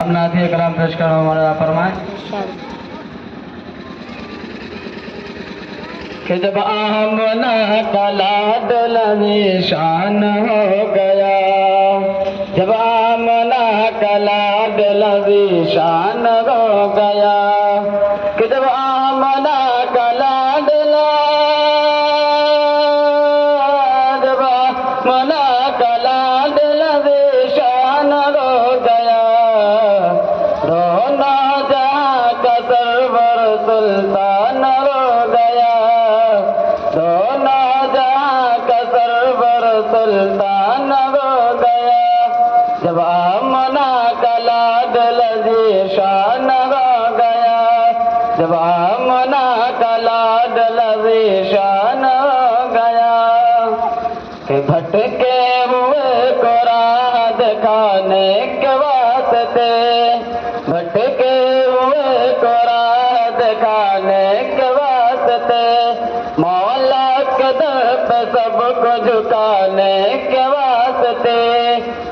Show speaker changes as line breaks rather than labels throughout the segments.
नाती कलाम पेश करो हमारा फरमाए कि जब आमना का लाडल निशान हो गया, जब आमना का लाडल निशान हो गया, कि जब आमना का लाडला, जब आमना का लाडल निशान हो गया, रोना जहाँ का सरवर सुल्तान हो गया, रोना जहाँ का सरवर सुल्तान हो गया, जब आमना का लाडल ज़ीशान हो गया, जब आमना का लाडल ज़ीशान हो गया, कि भटके हुए को राह दिखाने के वास्ते, भटके हुए को राह दिखाने के वास्ते, मौला के दर पे सबको झुकाने के वास्ते,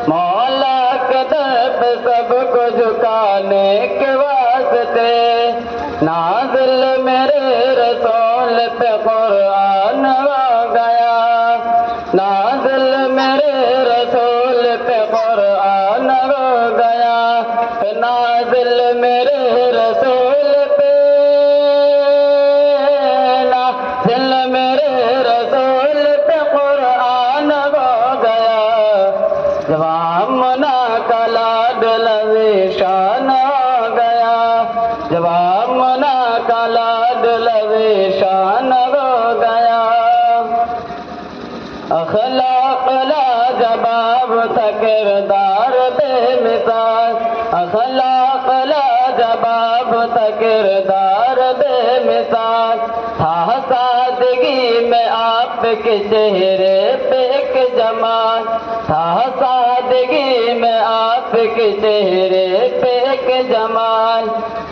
मौला के दर पे सबको झुकाने के वास्ते, नाज़िल मेरे रसूल पे कुरान हो गया, नाज़िल मेरे रसूल पे कुरान हो गया, नाज़िल मेरे रसूल पे, नाज़िल मेरे रसूल पे कुरान हो गया, जब आमना का लाडल ज़ीशान हो गया, जब आमना का लाडल ज़ीशान हो गया, अखलाक लाजवाब था किरदार बेमिसाल, अखलाक लाजवाब था किरदार बेमिसाल, था सादगी में आपके चेहरे पे एक जमाल, था सादगी में आपके चेहरे पे एक जमाल,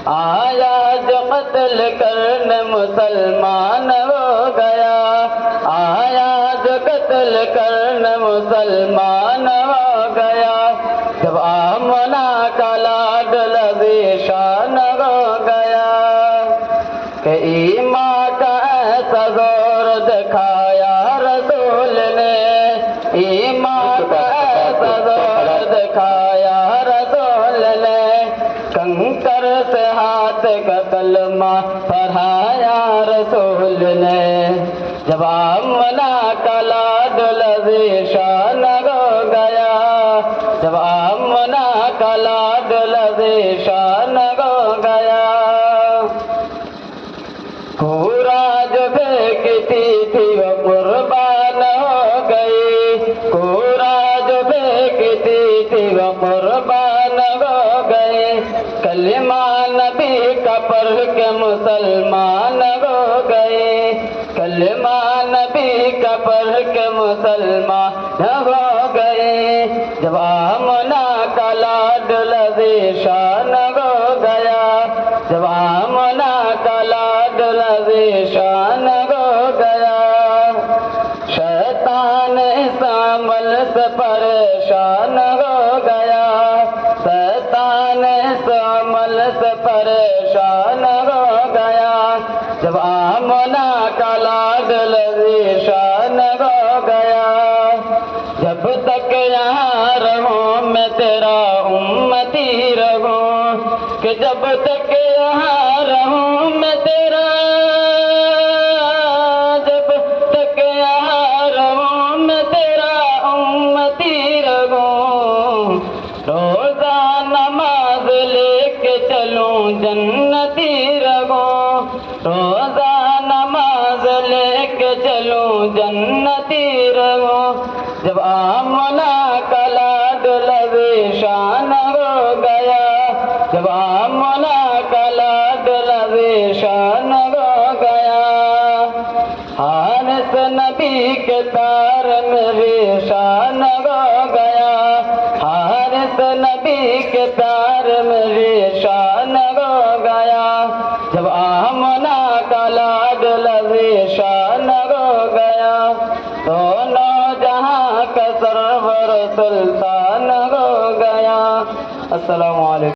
आया जो कत्ल करने मुसलमान हो गया, आया जो कत्ल करने मुसलमान हो गया, जब आमना का लाडल ज़ीशान हो गया, कि ईमान का ऐसा जोर दिखाया रसूल ने, ईमान का ऐसा जोर दिखाया रसूल ने, कंकर से हाथ का कलमा पढ़ाया रसूल ने, जब आमना का लाडल ज़ीशान हो गया, जब आमना का लाडल ज़ीशान हो गया, पूरा जो फेंकती थी वो कुर्बान हो गई, पूरा जो फेंकती थी वो कुर्बान हो गई, कलिमा नबी का पढ़ के मुसलमान हो गए, कलिमा नबी का पढ़ के मुसलमान हो गए, जब आमना का लाडल ज़ीशान हो गया, जब आमना का लाडल ज़ीशान हो गया, शैतान इस अमल से परेशान हो गया, शैतान इस अमल से परेशान हो गया, जब आमना का लाडल ज़ीशान हो गया, जब तक यहाँ रहूं मैं तेरा उम्मती रहूं, कि जब तक यहाँ रहूं मैं तेरा, जब तक यहाँ रहूं मैं तेरा उम्मती रहूं, रोज़ा नमाज लेके चलूं जन्नती रहूं, रोज़ा नमाज लेके चलूं जन्नती रहूं, जब आमना का लाडल ज़ीशान हो गया, जब आमना का लाडल ज़ीशान हो गया, हारिस नबी के तार में शान हो गया, हारिस नबी के तार में शान हो गया, जब आमना का लाडल ज़ीशान हो गया, दोनों जहाँ का सरवर सुल्तान हो गया। अस्सलामु अलैकुम।